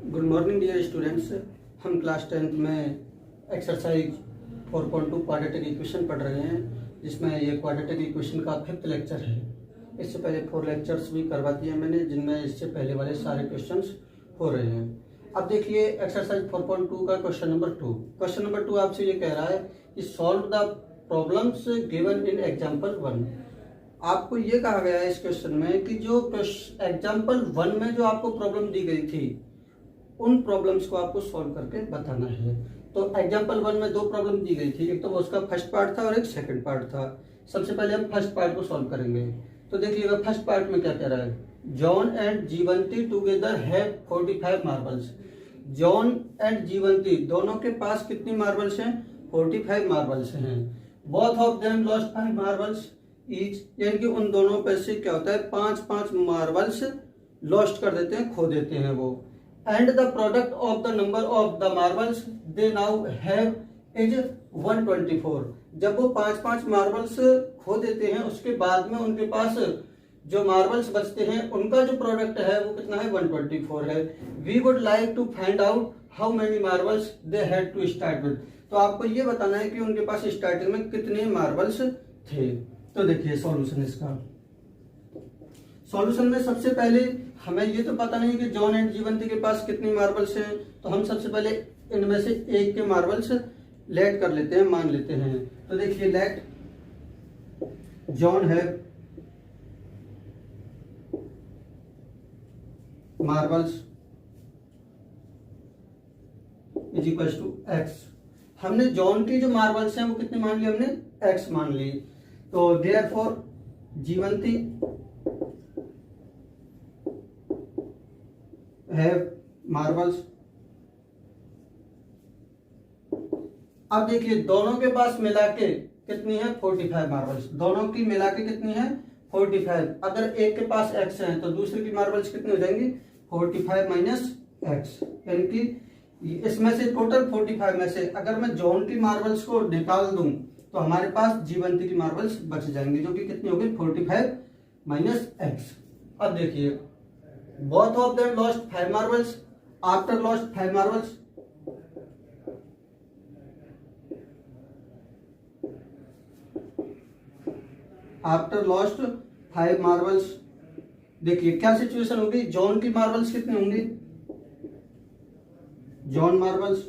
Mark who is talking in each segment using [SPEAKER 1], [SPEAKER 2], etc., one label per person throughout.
[SPEAKER 1] Good morning dear students. हम class 10th में exercise 4.2 quadratic equation पढ़ रहे हैं, जिसमें ये क्वाड्रेटिक इक्वेशन का 5th लेक्चर है। इससे पहले 4 लेक्चर्स भी करवा दिए मैंने, जिनमें इससे पहले वाले सारे क्वेश्चंस हो रहे हैं। अब देखिए एक्सरसाइज 4.2 का क्वेश्चन नंबर 2। क्वेश्चन नंबर 2 आपसे ये कह रहा है कि solve the problems given in example 1। आपको ये कहा गया है इस क्वेश्चन में कि जो एग्जाम्पल 1 में जो आपको प्रॉब्लम दी गई थी, उन प्रॉब्लम्स को आपको सॉल्व करके बताना है। तो एग्जाम्पल 1 में 2 प्रॉब्लम दी गई थी, एक तो उसका फर्स्ट पार्ट था और एक सेकंड पार्ट था। सबसे पहले हम फर्स्ट पार्ट को सॉल्व करेंगे। तो देखिएगा फर्स्ट पार्ट में क्या कह रहा है, John and Jeevanti together have 45 marbles. John and Jeevanti दोनों के पास कितनी मार्बल्स हैं? 45 मार्बल्स हैं। Both of them lost 5 marbles each, यानी कि उन दोनों पे से क्या होता है, 5-5 मार्बल्स लॉस्ट कर देते हैं, खो देते हैं वो। And the product of the number of the marbles they now have is 124। जब वो 5-5 मार्बल्स खो देते हैं, उसके बाद में उनके पास जो मार्बल्स बचते हैं, उनका जो प्रोडक्ट है वो कितना है? 124 है। We would like to find out how many marbles they had to start with. तो आपको ये बताना है कि उनके पास स्टार्टिंग में कितने मार्बल्स थे। तो देखिए सॉल्यूशन इसका। सॉल्यूशन में सबसे पहले हमें ये तो पता नहीं कि जॉन एंड जीवंती के पास कितनी मार्बल्स हैं, तो हम सबसे पहले इनमें से एक के मार्बल्स लेट कर लेते हैं, मान लेते हैं। तो देखिए लेट जॉन है marbles is equal to x. हमने जॉन की जो मार्बल्स हैं वो कितने मान ली? हमने एक्स मान ली। तो देयरफॉर जीवंती हैव मार्बल्स। अब देखिए दोनों के पास मिला के कितनी है? 45 मार्बल्स। दोनों की मिला के कितनी है? 45। अगर एक के पास x है तो दूसरे की मार्बल्स कितनी हो जाएंगी? 45 माइनस एक्स, यानी कि इसमें से टोटल 45 में से अगर मैं जॉन की मार्बल्स को निकाल दूं तो हमारे पास जीवंती की मार्बल्स बच जाएंगी, जो कि कितनी होगी? 45 माइनस एक्स। अब देखिए both of them lost 5 marbles. After lost 5 marbles, after lost 5 marbles, देखिए क्या सिचुएशन होगी? जॉन की मार्बल्स कितनी होंगी? जॉन मार्बल्स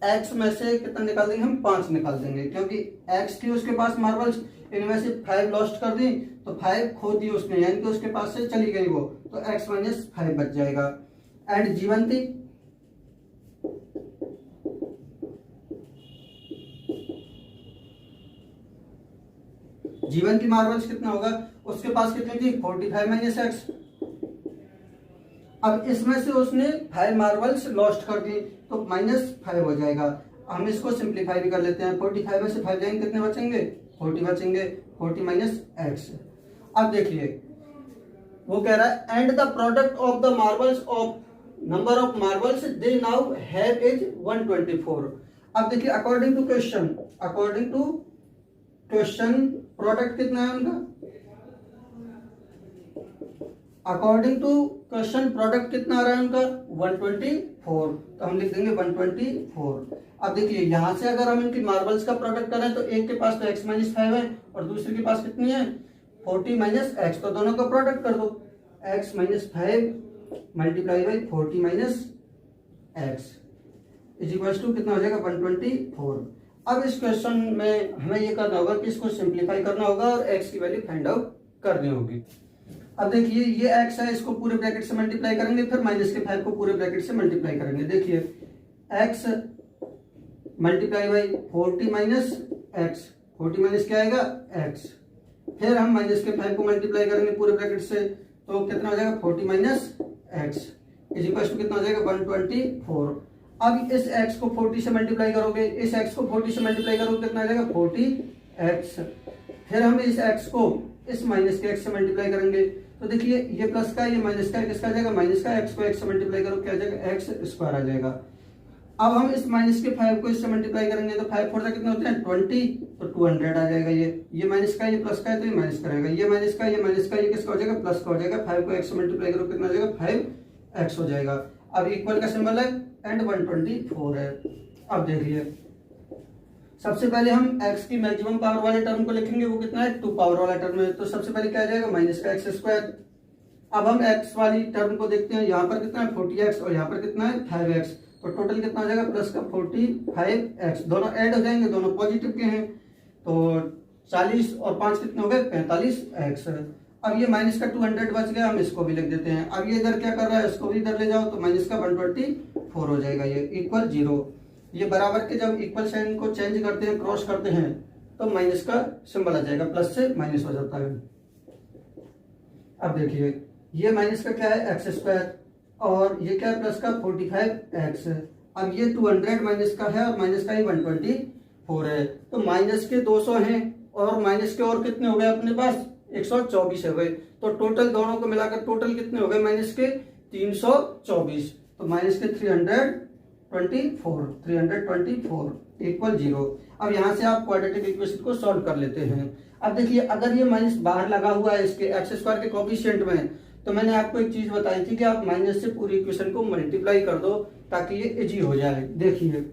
[SPEAKER 1] एक्स में से कितना निकाल देंगे हम? 5 निकाल देंगे, क्योंकि एक्स थी उसके पास मार्बल्स, इनमें से 5 लॉस्ट कर दी तो 5 खो दी उसने, यानी कि उसके पास से चली गई वो, तो x माइनस 5 बच जाएगा। एंड जीवंती जीवन की मार्बल्स कितना होगा? उसके पास कितनी थी? 45 माइनस एक्स। अब इसमें से उसने 5 मार्बल्स लॉस्ट कर दी तो -5 हो जाएगा। हम इसको सिंप्लीफाई भी कर लेते हैं। 45 में से 5 जाएंगे, कितने बचेंगे? 40 बचेंगे। 40 माइनस एक्स। अब देखिए वो कह रहा है and the product of the marbles of number of marbles they now have is 124। अब देखिए अकॉर्डिंग टू क्वेश्चन प्रोडक्ट कितना है उनका? अकॉर्डिंग टू क्वेश्चन प्रोडक्ट कितना आ रहा है उनका? 124। तो हम लिख देंगे 124। अब देखिए यहां से अगर हम इनकी मार्बल्स का प्रोडक्ट करें तो एक के पास तो x माइनस 5 है और दूसरे के पास कितनी है? 40 माइनस एक्स। तो दोनों का प्रोडक्ट कर दो, x minus 5 multiply by 40 minus x is equal to कितना हो जाएगा? 124। अब इस क्वेश्चन में हमें ये करना होगा कि इसको सिंप्लीफाई करना होगा और x की वैल्यू फाइंड आउट करनी होगी। अब देखिए ये x है, इसको पूरे ब्रैकेट से मल्टीप्लाई करेंगे, फिर माइनस के 5 को पूरे ब्रैकेट से मल्टीप्लाई करेंगे। देखिए x multiply by 40 minus x, 40 minus क्या आएगा? x। फिर हम माइनस के 5 को मल्टीप्लाई करेंगे पूरे ब्रैकेट से, तो कितना हो जाएगा? 40 minus x is equal to कितना हो जाएगा? 124। अब इस x को 40 से मल्टीप्लाई करोगे, इस x को 40 से मल्टीप्लाई करोगे, कितना आ जाएगा? 40x। फिर हम इस x को इस माइनस के x से मल्टीप्लाई करेंगे, तो देखिए ये प्लस का ये माइनस का किसका आ जाएगा? माइनस का। x को x से मल्टीप्लाई करो क्या आ जाएगा? x स्क्वायर आ जाएगा। अब हम इस माइनस के 5 को इससे मल्टीप्लाई करेंगे तो 5 4 कितने होते हैं 20, तो 200 आ जाएगा। ये माइनस का ये प्लस का है तो ये माइनस करेगा, ये माइनस का ये माइनस का ये किसका हो जाएगा प्लस का हो जाएगा। 5 को x से मल्टीप्लाई करो कितना हो जाएगा 5x हो जाएगा। अब इक्वल का सिंबल है एंड 124 है। अब देखिए सबसे पहले हम x की मैक्सिमम पावर वाले टर्म को लिखेंगे, वो कितना है 2 पावर वाला टर्म है, तो सबसे पहले क्या आ जाएगा माइनस का x²। अब हम x वाली टर्म को देखते हैं, यहाँ पर कितना है 40x और यहाँ पर कितना है 5x, तो टोटल कितना हो जाएगा प्लस का 45x, दोनों ऐड हो जाएंगे, दोनों पॉजिटिव के हैं, तो 40 और 5 कितने हो गए 45x। अब ये माइनस का 200 बच गया, हम इसको भी लिख देते हैं। अब ये इधर क्या कर रहा है, इसको भी इधर ले जाओ तो माइनस का 124 हो जाएगा, ये इक्वल 0। ये बराबर के जब इक्वल साइन को चेंज करते हैं क्रॉस करते हैं तो माइनस का सिंबल आ जाएगा, प्लस से माइनस हो जाता है। अब देखिए ये माइनस का क्या है x² और ये क्या है प्लस का 45x। अब ये 200 माइनस का है और माइनस का ही 124 है, तो माइनस के 200 हैं और माइनस के और कितने हो गए अपने पास 124 हो गए, तो टोटल दोनों को मिलाकर टोटल कितने हो गए माइनस के 324, तो माइनस के 324 इक्वल 0। अब यहाँ से आप क्वाड्रेटिक इक्वेशन को सॉल्व कर लेते हैं। अब देखिए अगर ये माइनस बाहर लगा हुआ है इसके x² के कोफिशिएंट में, तो मैंने आपको एक चीज बताई थी कि आप माइनस से पूरी इक्वेशन को मल्टीप्लाई कर दो ताकि ये इजी हो जाए। देखिए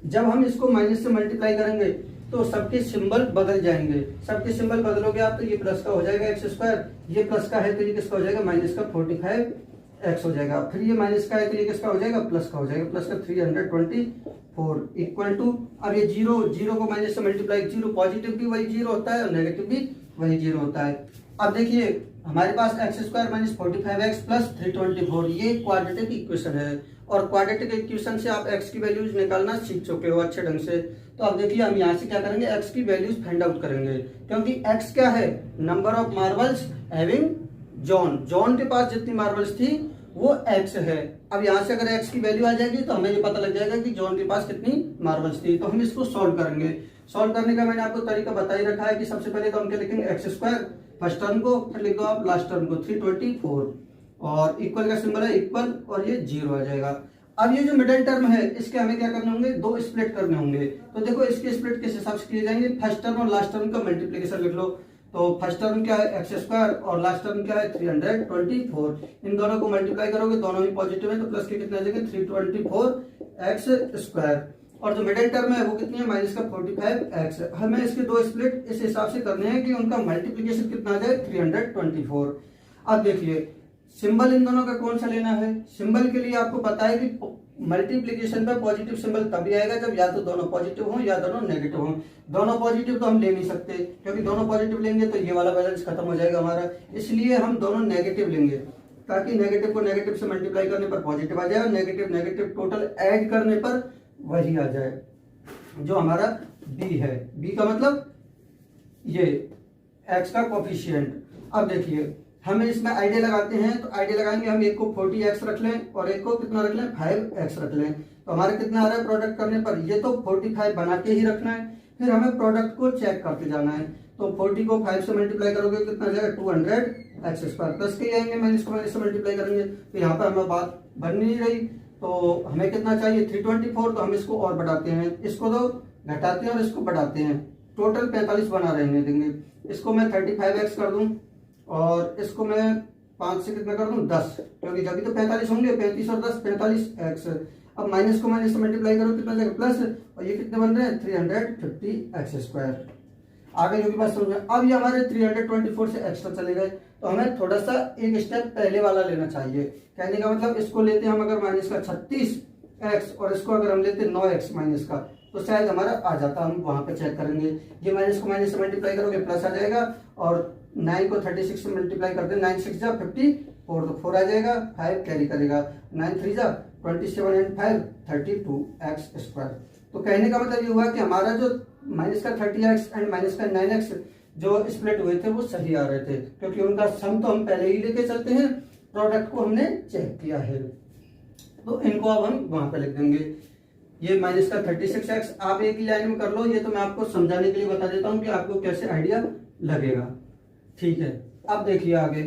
[SPEAKER 1] जब हम इसको माइनस से मल्टीप्लाई करेंगे तो सबके सिंबल बदल जाएंगे, सबके सिंबल बदलोगे आप तो ये प्लस का हो जाएगा x², ये प्लस का है तो ये किसका हो जाएगा माइनस का 45x हो जाएगा, फिर ये माइनस का है तो ये किसका हो जाएगा प्लस का हो जाएगा, प्लस का 324 इक्वल टू, अब ये 0 को माइनस से मल्टीप्लाई, 0 पॉजिटिव भी वही 0 होता है और नेगेटिव भी वही 0 होता है। अब देखिए हमारे पास x² माइनस 45x प्लस 324 ये क्वाड्रेटिक इक्वेशन है, और क्वाड्रेटिक इक्वेशन से आप x की वैल्यूज निकालना सीख चुके हो अच्छे ढंग से। तो अब देखिए हम यहाँ से क्या करेंगे x की वैल्यूज फाइंड आउट करेंगे, क्योंकि x क्या है number of marbles having John के पास जितनी मार्बल्स थी वो x है। अब यहाँ से अगर x की वैल्यू आ जाएगी तो हमें ये पता लग जाएगा कि जॉन के पास कितनी मार्बल्स थी, तो हम इसको सॉल्व करेंगे। सॉल्व करने का मैंने आपको तरीका बता ही रखा है कि सबसे पहले तो हम क्या लिखेंगे x² फर्स्ट टर्म को, फिर लिख दो आप लास्ट टर्म को 324 और इक्वल का सिंबल है इक्वल और ये 0 आ जाएगा। अब ये जो मिडिल टर्म है इसके हमें क्या करने होंगे, 2 स्प्लिट करने होंगे। तो देखो इसके स्प्लिट किस हिसाब से किए जाएंगे, फर्स्ट टर्म और लास्ट टर्म का मल्टीप्लीकेशन लिख लो। तो फर्स्ट टर्म क्या है x² और लास्ट टर्म क्या है 324, इन दोनों को मल्टीप्लाई करोगे दोनों ही पॉजिटिव है तो प्लस के कितने आ जाएंगे 324x², और जो मिडिल टर्म है वो कितनी है माइनस का 45x। हमें इसके 2 स्प्लिट इस हिसाब से करने हैं कि उनका मल्टीप्लीकेशन कितना आ जाए 324। अब देखिए सिंबल इन दोनों का कौन सा लेना है, सिंबल के लिए आपको पता है कि मल्टीप्लीकेशन पे पॉजिटिव सिंबल तभी आएगा जब या तो दोनों पॉजिटिव हो या दोनों नेगेटिव हो। दोनों पॉजिटिव तो हम ले नहीं सकते, क्योंकि दोनों पॉजिटिव लेंगे तो ये वाला बैलेंस खत्म हो जाएगा हमारा, इसलिए हम दोनों नेगेटिव लेंगे ताकि नेगेटिव को नेगेटिव से मल्टीप्लाई करने पर पॉजिटिव आ जाए और नेगेटिव नेगेटिव टोटल ऐड करने पर वही आ जाए जो हमारा b है। b का मतलब ये x का कोफिशिएंट। अब देखिए हमें इसमें आइडिया लगाते हैं, तो आइडिया लगाएंगे हम एक को 40x रख लें और एक को कितना रख लें 5x रख लें, तो हमारे कितना आ रहा है प्रोडक्ट करने पर, ये तो 45 बना के ही रखना है, फिर हमें प्रोडक्ट को चेक करते जाना है। तो 40 को 5 से मल्टीप्लाई करोगे कितना जाएगा 200x² प्लस के आएंगे, माइनस को माइनस से मल्टीप्लाई करेंगे, तो यहाँ पर हमें बात बन नहीं रही, तो हमें कितना चाहिए 324, तो हम इसको और बढ़ाते हैं, इसको तो घटाते हैं और इसको बढ़ाते हैं, टोटल 45 बना रहेंगे देंगे। इसको मैं 35x कर दूं और इसको मैं 5 से कितना कर दूं 10, क्योंकि जब भी तो 45 होंगे, 35 और 10 45x। अब माइनस को माइनस से मल्टीप्लाई करो कितना जाएगा प्लस, और ये कितने बन रहे हैं 350x²। आगे जो की बात समझ में। अब ये हमारे 324 से एक्स्ट्रा चले गए, तो हमें थोड़ा सा एक स्टेप पहले वाला लेना चाहिए। कहने का मतलब इसको लेते हैं हम अगर माइनस का 36x और इसको अगर हम लेते 9x माइनस का, तो शायद हमारा आ जाता, हम वहां पे चेक करेंगे। ये माइनस को माइनस से मल्टीप्लाई करोगे प्लस आ जाएगा, और 9 को 36 से मल्टीप्लाई करते हैं 9 6 जा 54, तो 4 आ जाएगा, 5 कैरी करेगा, 9 3 जा 27 एंड 5 32x²। तो कहने का मतलब ये हुआ कि हमारा जो माइनस का 30x एंड माइनस का 9x जो स्प्लिट हुए थे वो सही आ रहे थे, क्योंकि उनका सम तो हम पहले ही लेके चलते हैं, प्रोडक्ट को हमने चेक किया है। तो इनको अब हम वहां पे लिख देंगे। ये माइनस का 36x आप एक ही लाइन में कर लो, ये तो मैं आपको समझाने के लिए बता देता हूँ कि आपको कैसे आइडिया लगेगा। ठीक है, अब देखिए आगे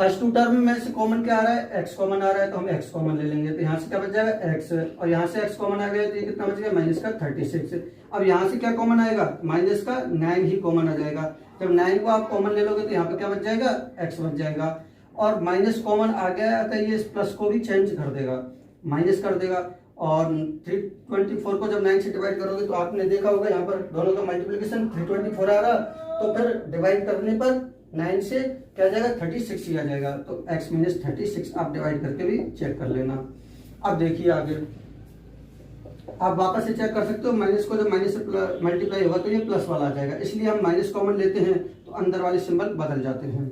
[SPEAKER 1] फर्स्ट टू टर्म में से कॉमन क्या आ रहा है, x कॉमन आ रहा है, तो हम x कॉमन ले लेंगे, तो यहाँ से क्या बच जाएगा x, और यहाँ से x कॉमन आ गया तो ये कितना बच गया माइनस का 36। अब यहाँ से क्या कॉमन आएगा, माइनस का 9 ही कॉमन आ जाएगा। जब 9 को आप कॉमन ले लोगे तो यहाँ पे क्या बच जाएगा, x बच जाएगा, और माइनस कॉमन आ गया तो ये इस प्लस को भी चेंज कर देगा, माइनस कर देगा। और 324 को जब 9 से डिवाइड करोगे तो आपने देखा होगा यहाँ पर दोनों का मल्टीप्लिकेशन 324 आ रहा, तो फिर डिवाइड करने पर 9 से क्या जाएगा 36 ही आ जाएगा, तो x माइनस 36 आप डिवाइड करके भी चेक कर लेना। अब देखिए आगे आप वापस से चेक कर सकते हो, माइनस को जब माइनस से मल्टीप्लाई होगा तो ये प्लस वाला आ जाएगा, इसलिए हम माइनस कॉमन लेते हैं तो अंदर वाले सिंबल बदल जाते हैं।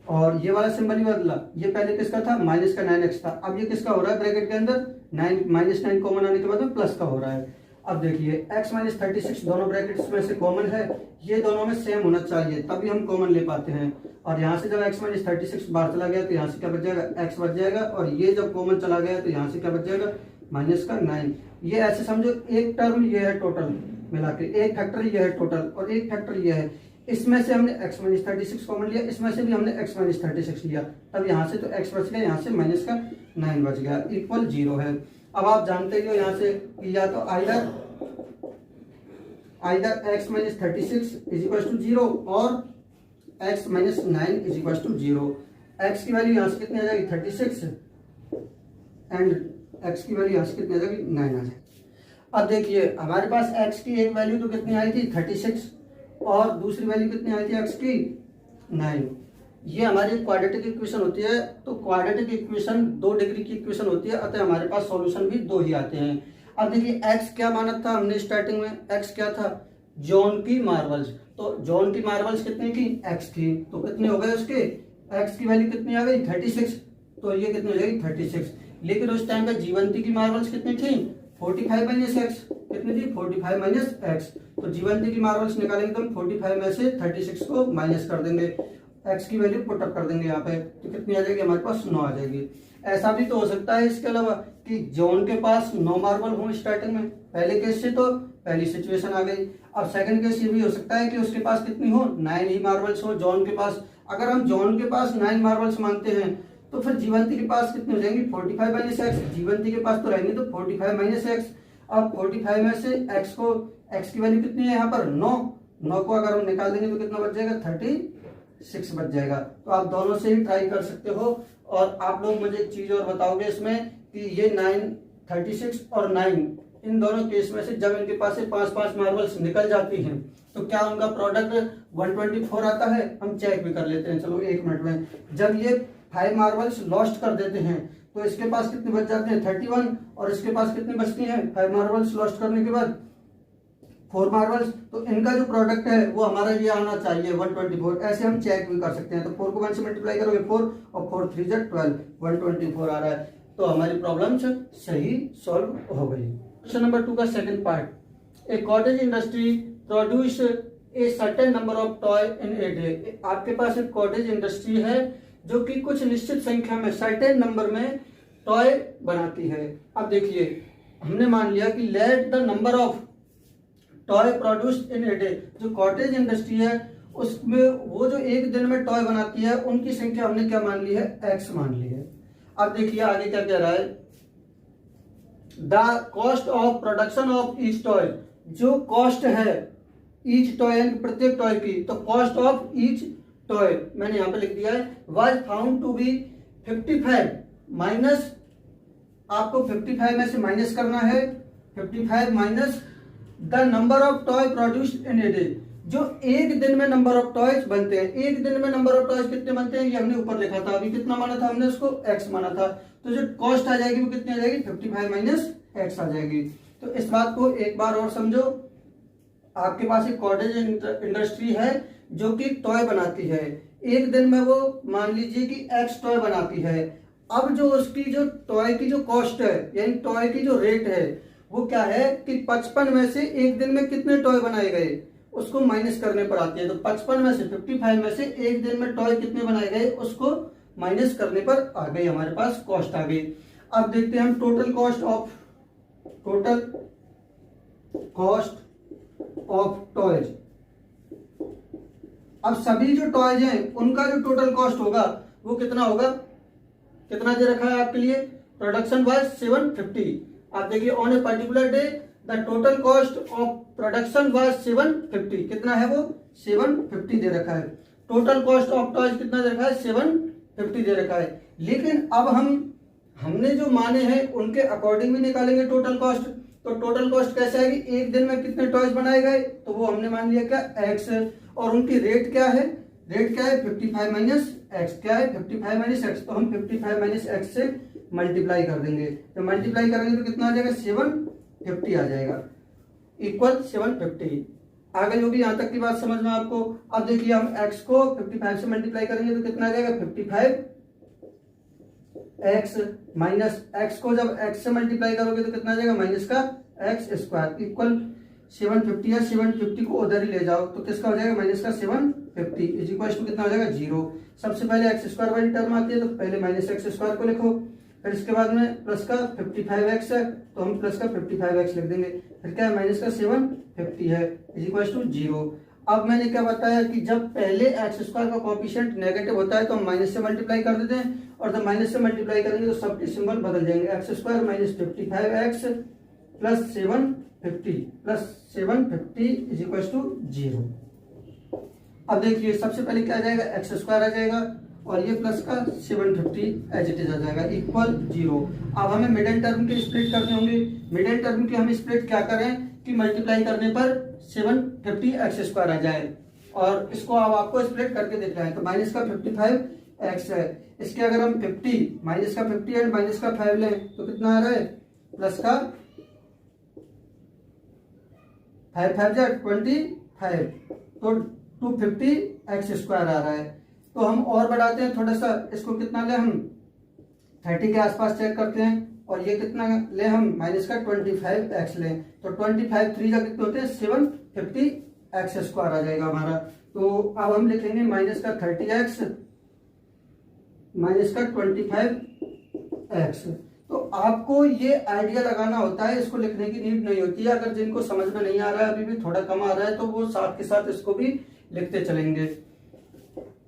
[SPEAKER 1] और ये वाला सिंबल ही बदला, ये पहले किसका था, माइनस का 9x था, अब ये किसका हो रहा है ब्रैकेट के अंदर 9 माइनस 9 कॉमन आने के बाद में प्लस का हो रहा है। अब देखिए x माइनस 36 दोनों ब्रैकेट्स में से कॉमन है, ये दोनों में सेम होना चाहिए तभी हम कॉमन ले पाते हैं। और यहाँ से जब x माइनस 36 बाहर चला गया तो यहाँ से क्या बच जाएगा, x बच जाएगा, और ये जब कॉमन चला गया तो यहाँ से क्या बच जाएगा माइनस का 9। ये ऐसे समझो एक टर्म ये है टोटल मिला के, एक फैक्टर ये है टोटल और एक फैक्टर ये है, इसमें से हमने x माइनस 36 कॉमन लिया, इसमें से भी हमने x माइनस 36 लिया, तब यहाँ से तो x बच गया, यहाँ से माइनस का 9 बच गया, इक्वल 0 है। अब आप जानते हो यहाँ से कि या तो either x minus 36 is equal to 0 और x minus 9 is equal to 0। x की वैल्यू यहाँ से कितनी आ जाएगी 36 एंड x की वैल्यू यहाँ से कितनी आ जाएगी 9 आ जाएगी। अब देखिए हमारे पास x की एक वैल्यू तो कितनी आई थी 36 और दूसरी वैल्यू कितनी आई थी x की 9। ये हमारी क्वाड्रेटिक इक्वेशन होती है, तो क्वाड्रेटिक इक्वेशन 2 डिग्री की इक्वेशन होती है, अतः हमारे पास सॉल्यूशन भी 2 ही आते हैं। अब देखिए x क्या माना था हमने स्टार्टिंग में, x क्या था जॉन की मार्बल्स, तो जॉन की मार्बल्स कितनी थी x थी, तो कितने हो गए उसके, x की वैल्यू कितनी आ गई 36, तो ये कितनी हो जाएगी 36। लेकिन उस टाइम पे जीवंती की मार्बल्स कितनी थी 45 माइनस एक्स, कितनी थी 45 माइनस एक्स, तो जीवंती की मार्बल्स निकालेंगे तो हम 45 में से 36 को माइनस कर देंगे, एक्स की वैल्यू पुट अप कर देंगे यहाँ पे, तो कितनी आ जाएगी हमारे पास 9 आ जाएगी। ऐसा भी तो हो सकता है इसके अलावा कि जॉन के पास 9 मार्बल हो स्टार्टिंग में, पहले केस से तो पहली सिचुएशन आ गई। अब सेकंड केस ये भी हो सकता है कि उसके पास कितनी हो 9 ही मार्बल्स हो जॉन के पास। अगर हम जॉन के पास 9 मार्बल्स मानते हैं तो फिर जीवंती के पास कितनी हो जाएंगी 45 माइनस एक्स, जीवंती के पास तो रहेंगे तो 45 माइनस एक्स। अब 45 में से एक्स को, एक्स की वैल्यू कितनी है यहाँ पर 9 को अगर हम निकाल देंगे तो कितना बच जाएगा 36 बच जाएगा। तो आप दोनों से ही ट्राई कर सकते हो। और आप लोग मुझे एक चीज और बताओगे इसमें कि ये 9 36 और 9 इन दोनों केस में से जब इनके पास से 5-5 मार्बल्स निकल जाती हैं तो क्या उनका प्रोडक्ट 124 आता है, हम चेक भी कर लेते हैं। चलो 1 मिनट में, जब ये 5 मार्बल्स लॉस्ट कर देते हैं तो इसके पास कितने बच जाते हैं 31, और इसके पास कितनी बचती हैं 5 मार्बल्स लॉस्ट करने के बाद 4 मार्बल्स, तो इनका जो प्रोडक्ट है वो हमारा ये आना चाहिए 124। ऐसे हम चेक भी कर सकते हैं। तो 4 को 1 से मल्टीप्लाई करोगे 4 और 4 3 12, 124 आ रहा है, तो हमारी प्रॉब्लम सही सॉल्व हो गई। क्वेश्चन नंबर 2 का second part, A cottage industry produce a certain number of toy in a day. आपके पास एक कॉटेज इंडस्ट्री है जो कि कुछ निश्चित संख्या में सर्टेन नंबर में टॉय बनाती है। अब देखिए हमने मान लिया कि let the number of toy produced in a day, जो कॉटेज इंडस्ट्री है उसमें वो जो एक दिन में टॉय बनाती है उनकी संख्या हमने क्या मान ली है एक्स मान ली है। अब देखिए आगे क्या कह रहा है, the cost of production of each toy, जो कॉस्ट है ईच टॉय प्रत्येक टॉय की, तो कॉस्ट ऑफ ईच टॉय मैंने यहां पे लिख दिया है was found to be 55 minus, आपको 55 में से माइनस करना है 55 minus the number of toy produced in a day, जो एक दिन में नंबर ऑफ टॉयज बनते हैं। एक दिन में नंबर ऑफ टॉयज कितने बनते हैं ये हमने ऊपर लिखा था, अभी कितना माना था हमने उसको एक्स माना था, तो जो कॉस्ट आ जाएगी वो कितनी आ जाएगी 55 माइनस एक्स आ जाएगी। तो इस बात को एक बार और समझो, आपके पास एक कॉटेज इंडस्ट्री है जो कि टॉय बनाती है, एक दिन में वो मान लीजिए कि एक्स टॉय बनाती है। अब जो उसकी जो टॉय की जो कॉस्ट है यानी टॉय की जो रेट है वो क्या है कि 55 में से एक दिन में कितने टॉय बनाए गए उसको माइनस करने पर आती है। तो 55 में से 55 में से एक दिन में टॉय कितने बनाए गए उसको माइनस करने पर आ गई, हमारे पास कॉस्ट आ गई। अब देखते हैं हम टोटल कॉस्ट ऑफ टॉयज। अब सभी जो टॉयज हैं उनका जो टोटल कॉस्ट होगा वो कितना होगा, कितना दे रखा है आपके लिए, प्रोडक्शन वाज 750। आप देखिए on a particular day the total cost of production was 750, कितना है वो 750 दे रखा है। टोटल कॉस्ट ऑफ टॉयज कितना दे रखा है 750 दे रखा है। लेकिन अब हमने जो माने हैं उनके अकॉर्डिंग भी निकालेंगे टोटल कॉस्ट। तो टोटल कॉस्ट कैसे आएगी, एक दिन में कितने टॉयज बनाए गए, तो वो हमने मान लिया क्या एक्स, और उनकी रेट क्या है, रेट क्या है 55 माइनस एक्स, क्या है 55 माइनस एक्स, तो हम 55 माइनस एक्स से मल्टीप्लाई कर देंगे। तो मल्टीप्लाई करेंगे तो कितना आ जाएगा 750 आ जाएगा, इक्वल 750। आ गई होगी यहाँ तक की बात समझ में आपको। अब देखिए हम x को 55 से मल्टीप्लाई करेंगे तो कितना आ जाएगा 55 x माइनस x को जब x से मल्टीप्लाई करोगे तो कितना आ जाएगा माइनस का x स्क्वायर इक्वल 750 है। 750 को उधर ही ले जाओ तो किसका हो जाएगा माइनस का 750 इज इक्वल टू कितना हो जाएगा 0। सबसे पहले एक्स स्क्वायर वाली टर्म आती है तो पहले माइनस एक्स स्क्वायर को लिखो, फिर इसके बाद में प्लस का 55x है तो हम प्लस का 55x लिख देंगे, फिर क्या है माइनस का 750 है इज इक्वल टू 0। अब मैंने क्या बताया कि जब पहले एक्स स्क्वायर का कोएफिशिएंट नेगेटिव होता है तो हम माइनस से मल्टीप्लाई कर देते हैं, और जब माइनस से मल्टीप्लाई करेंगे तो सबके सिंबल बदल जाएंगे, x square minus 55x plus 750 is equal to 0। अब देखिए सबसे पहले क्या आ जाएगा एक्स स्क्वायर आ जाएगा और ये प्लस का 750 एज इट इज आ जाएगा इक्वल 0। अब हमें मिडिल टर्म के स्प्लिट करने होंगे। मिडिल टर्म के हम स्प्लिट क्या करें कि मल्टीप्लाई करने पर 750 एक्स स्क्वायर आ जाए, और इसको अब आपको स्प्लिट करके देखना है। तो माइनस का 55 एक्स है, इसके अगर हम 50 माइनस का 50 एंड माइनस का 5 लें तो कितना आ रहा है प्लस का 5 5 जा 25, तो 250 एक्स स्क्वायर आ रहा है। तो हम और बढ़ाते हैं थोड़ा सा, इसको कितना ले हम 30 के आसपास चेक करते हैं, और ये कितना ले हम माइनस का 25 एक्स लें तो 25 3 जा कितने होते हैं 750 एक्स स्क्वायर आ जाएगा हमारा। तो अब हम लिखेंगे माइनस का 30x माइनस का 25x। तो आपको ये आइडिया लगाना होता है, इसको लिखने की नीड नहीं होती है। अगर जिनको समझ में नहीं आ रहा है, अभी भी थोड़ा कम आ रहा है, तो वो साथ के साथ इसको भी लिखते चलेंगे।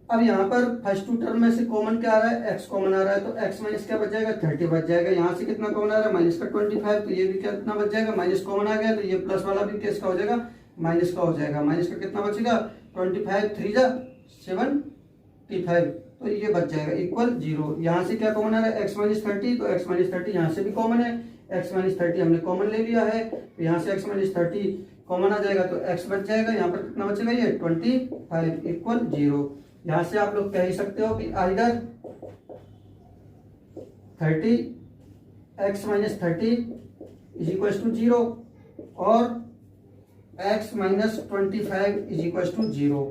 [SPEAKER 1] अब यहाँ पर फर्स्ट टू टर्म में से कॉमन क्या आ रहा है x कॉमन आ रहा है, तो x माइनस क्या बच जाएगा 30 बच जाएगा। यहाँ से कितना कॉमन आ रहा है माइनस का 25, तो ये भी कितना बच जाएगा माइनस कॉमन आ गया, तो ये प्लस वाला भी किसका हो जाएगा माइनस का हो जाएगा। माइनस का कितना बचेगा 25 3 जा 75, तो ये बच जाएगा इक्वल 0। यहाँ से क्या कॉमन आ रहा है x माइनस 30, तो x माइनस 30 यहाँ से भी कॉमन है, x माइनस 30 हमने कॉमन ले लिया है, तो यहाँ से x माइनस 30 कॉमन आ जाएगा तो x बच जाएगा। यहाँ पर कितना बचेगा ये 25 इक्वल 0। यहाँ से आप लोग कह ही सकते हो कि either 30x minus 30 is equal to 0 और x minus 25 is equal to 0।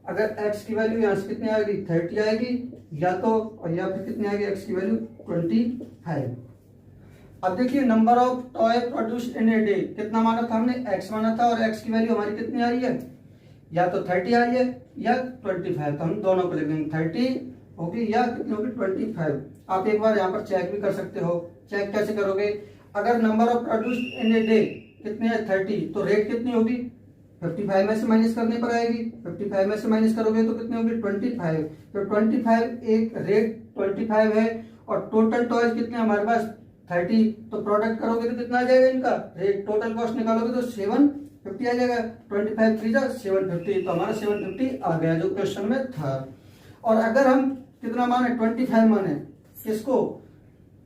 [SPEAKER 1] अगर x की वैल्यू यहाँ से कितनी आएगी 30 आएगी, या तो और या फिर कितनी आएगी x की वैल्यू 25। अब देखिए number of toy produced in a day, कितना माना था हमने x माना था, और x की वैल्यू हमारी कितनी आ रही है या तो 30 आ रही है या 25, तो हम दोनों को लिख देंगे 30 होगी या कितनी होगी 25। आप एक बार यहाँ पर चेक भी कर सकते हो। चेक कैसे करोगे, अगर number of produced in a day कितने है 30, तो रेट कितनी होगी 55 में से माइनस करने पर आएगी, 55 में से माइनस करोगे तो कितनी होगी 25। तो 25 एक रेट 25 है और टोटल टॉयज कितने हमारे पास 30, तो प्रोडक्ट करोगे तो कितना आ जाएगा इनका रेट, टोटल कॉस्ट निकालोगे तो 750 आ जाएगा। 25 3 जा 750, तो हमारा 750 आ गया जो क्वेश्चन में था। और अगर हम कितना माने 25 माने किसको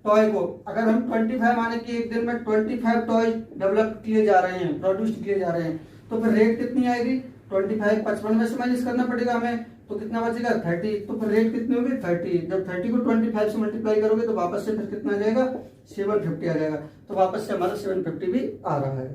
[SPEAKER 1] टॉय को, अगर हम 25 माने कि एक दिन में 25 टॉय डेवलप किए जा रहे हैं, प्रोड्यूस किए जा रहे हैं, तो फिर रेट कितनी आएगी 25 55 में से माइनस करना पड़ेगा हमें, तो कितना बचेगा 30, तो फिर रेट कितनी होगी 30। जब 30 को 25 से मल्टीप्लाई करोगे तो वापस से फिर कितना आ जाएगा 750 आ जाएगा, तो वापस से हमारा 750 भी आ रहा है।